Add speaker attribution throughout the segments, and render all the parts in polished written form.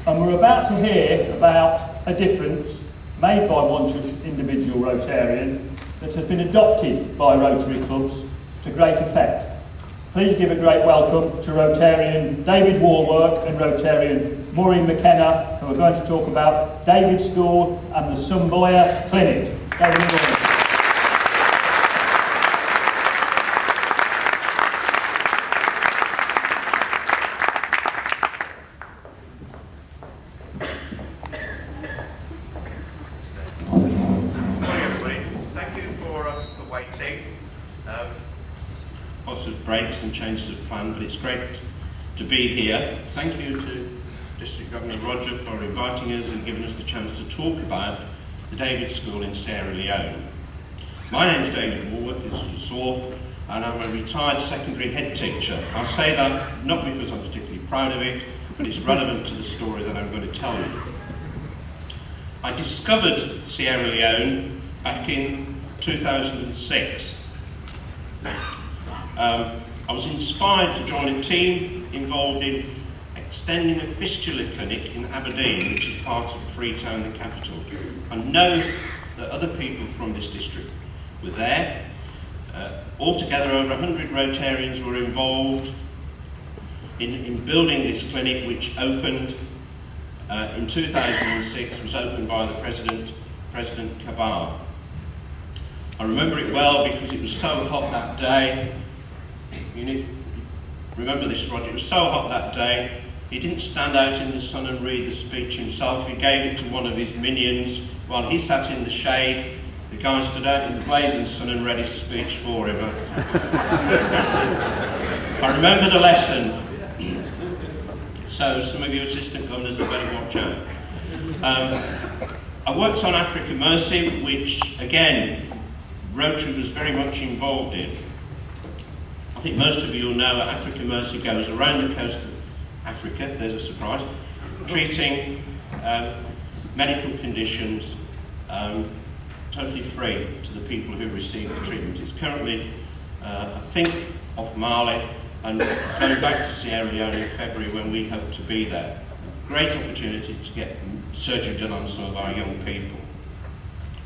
Speaker 1: And we're about to hear about a difference made by one such individual Rotarian that has been adopted by Rotary clubs to great effect. Please give a great welcome to Rotarian David Warwork and Rotarian Maureen McKenna, who are going to talk about David School and the Sumboya Clinic. David and Maureen.
Speaker 2: Breaks and changes of plan, but it's great to be here. Thank you to District Governor Roger for inviting us and giving us the chance to talk about the David School in Sierra Leone. My name's David Warwork, as you saw, and I'm a retired secondary head teacher. I'll say that not because I'm particularly proud of it, but it's relevant to the story that I'm going to tell you. I discovered Sierra Leone back in 2006. I was inspired to join a team involved in extending a fistula clinic in Aberdeen, which is part of Freetown, the capital. I know that other people from this district were there. Altogether, over 100 Rotarians were involved in building this clinic, which opened in 2006, was opened by the President Kabar. I remember it well because it was so hot that day. You need to remember this, Roger. It was so hot that day, he didn't stand out in the sun and read the speech himself. He gave it to one of his minions while he sat in the shade. The guy stood out in the blazing sun and read his speech for him. I remember the lesson. So some of you assistant governors had better watch out. I worked on Africa Mercy, which again, Rotary was very much involved in. I think most of you will know that Africa Mercy goes around the coast of Africa, there's a surprise, treating medical conditions totally free to the people who receive the treatment. It's currently, I think, off Mali and going back to Sierra Leone in February when we hope to be there. A great opportunity to get surgery done on some of our young people.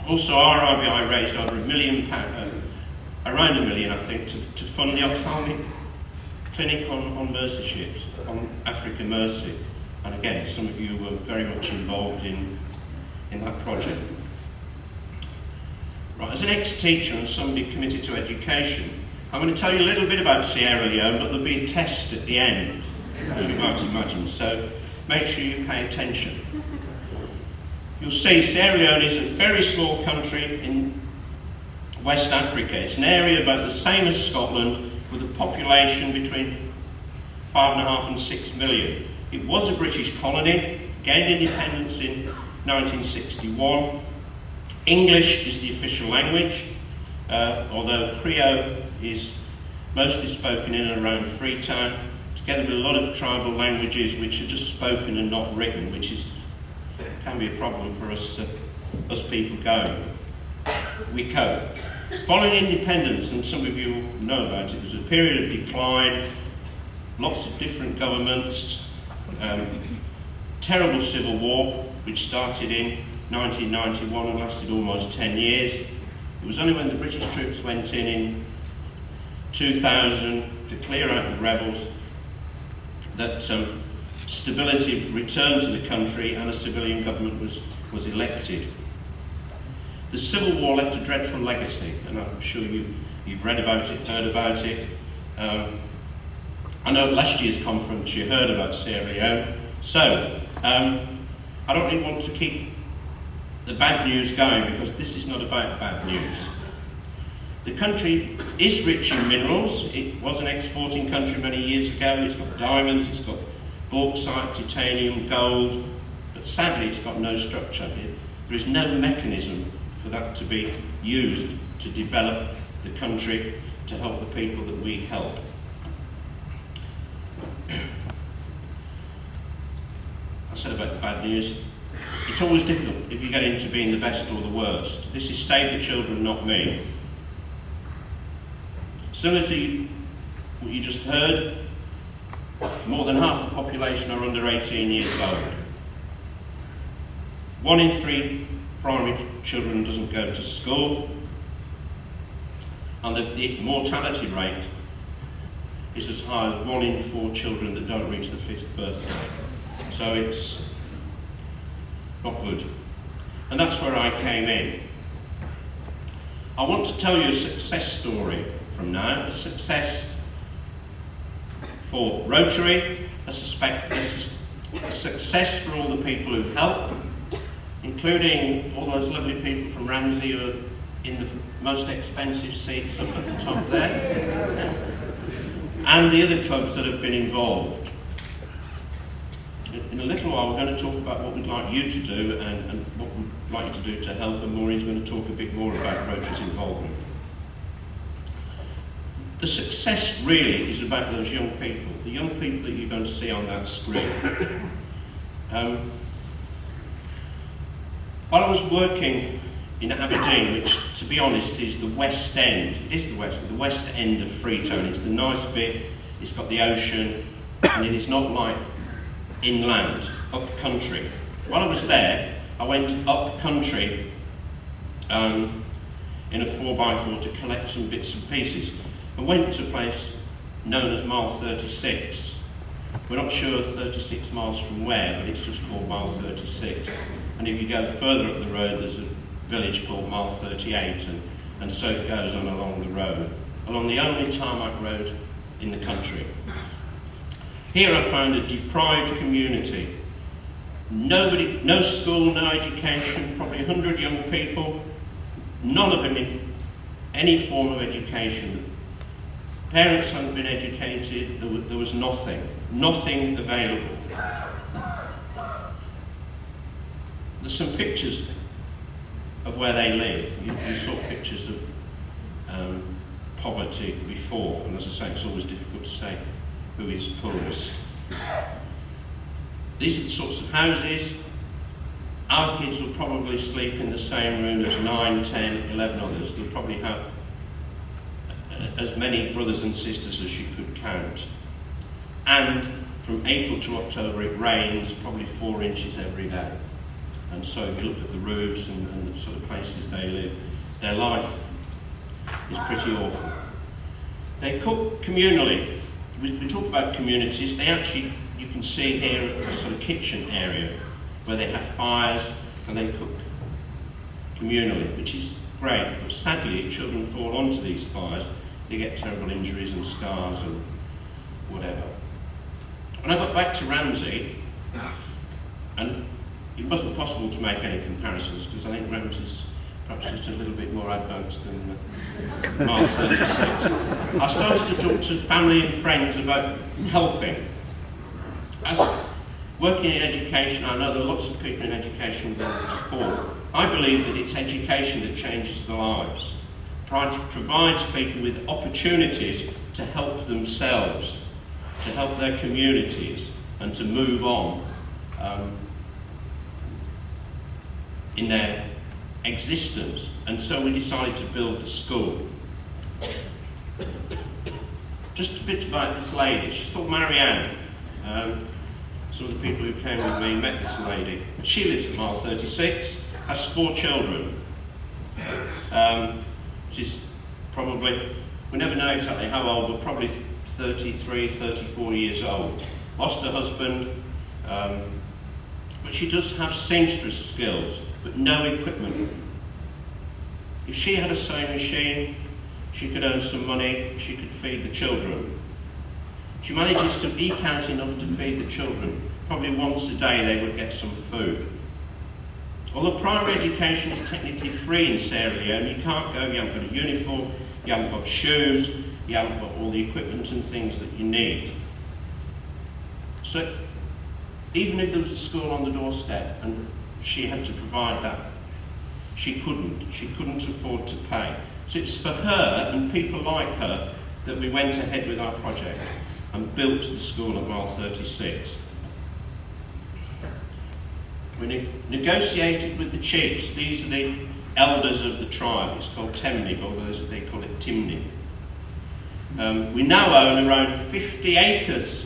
Speaker 2: Also, RIBI raised over £1 million, around £1 million, I think, to fund the ophthalmic clinic on Mercy ships, on Africa Mercy. And again, some of you were very much involved in that project. Right, as an ex-teacher and somebody committed to education, I'm going to tell you a little bit about Sierra Leone, but there'll be a test at the end, as you might imagine, so make sure you pay attention. You'll see Sierra Leone is a very small country in West Africa. It's an area about the same as Scotland, with a population between 5.5 and 6 million. It was a British colony, gained independence in 1961. English is the official language, although Creole is mostly spoken in and around Freetown, together with a lot of tribal languages which are just spoken and not written, which can be a problem for us people going. We cope. Following independence, and some of you know about it, there was a period of decline, lots of different governments, terrible civil war, which started in 1991 and lasted almost 10 years. It was only when the British troops went in 2000 to clear out the rebels that stability returned to the country and a civilian government was elected. The Civil War left a dreadful legacy, and I'm sure you've read about it, heard about it. I know at last year's conference you heard about Sierra Leone, so I don't really want to keep the bad news going, because this is not about bad news. The country is rich in minerals. It was an exporting country many years ago. It's got diamonds, it's got bauxite, titanium, gold, but sadly it's got no structure. There is no mechanism for that to be used to develop the country, to help the people that we help. I said about the bad news. It's always difficult if you get into being the best or the worst. This is Save the Children, Not Me. Similar to what you just heard, more than half the population are under 18 years old. 1 in 3 primary children doesn't go to school, and the mortality rate is as high as 1 in 4 children that don't reach the 5th birthday. So it's not good. And that's where I came in. I want to tell you a success story from now, a success for Rotary, a success for all the people who help, including all those lovely people from Ramsey who are in the most expensive seats up at the top there, and the other clubs that have been involved. In a little while we're going to talk about what we'd like you to do and what we'd like you to do to help, and Maureen's going to talk a bit more about Rotary's involvement. The success really is about those young people, the young people that you're going to see on that screen. While I was working in Aberdeen, which to be honest is the West End, it is the West End of Freetown, it's the nice bit, it's got the ocean, and it is not like inland, up country. While I was there, I went up country in a 4x4 to collect some bits and pieces. I went to a place known as Mile 36. We're not sure 36 miles from where, but it's just called Mile 36. And if you go further up the road, there's a village called Mile 38, and so it goes on along the road, along the only tarmac road in the country. Here I found a deprived community. Nobody, no school, no education, probably 100 young people, none of them in any form of education. Parents hadn't been educated, there was nothing available. There's some pictures of where they live. You saw pictures of poverty before, and as I say, it's always difficult to say who is poorest. These are the sorts of houses. Our kids will probably sleep in the same room as 9, 10, 11 others. They'll probably have as many brothers and sisters as you could count. And from April to October it rains probably 4 inches every day. And so if you look at the roofs and the sort of places they live, their life is pretty awful. They cook communally. We talk about communities. They actually, you can see here a sort of kitchen area where they have fires and they cook communally, which is great. But sadly, if children fall onto these fires, they get terrible injuries and scars and whatever. When I got back to Ramsey, and it wasn't possible to make any comparisons because I think Ramsey's perhaps just a little bit more advanced than Mile 36. I started to talk to family and friends about helping. As working in education, I know there are lots of people in education who want support. I believe that it's education that changes their lives. Provides people with opportunities to help themselves, to help their communities, and to move on in their existence. And so we decided to build the school. Just a bit about this lady. She's called Marianne. Some of the people who came with me met this lady. She lives at Mile 36, has 4 children. She's probably, we never know exactly how old, but probably 33, 34 years old. Lost her husband, but she does have seamstress skills, but no equipment. If she had a sewing machine, she could earn some money, she could feed the children. She manages to eke out enough to feed the children. Probably once a day they would get some food. Although primary education is technically free in Sierra Leone, you can't go, you haven't got a uniform, you haven't got shoes, you haven't got all the equipment and things that you need. So even if there was a school on the doorstep and she had to provide that, she couldn't afford to pay. So it's for her and people like her that we went ahead with our project and built the school at Mile 36. We negotiated with the chiefs. These are the elders of the tribe. It's called Temnig, although they call it Timni. We now own around 50 acres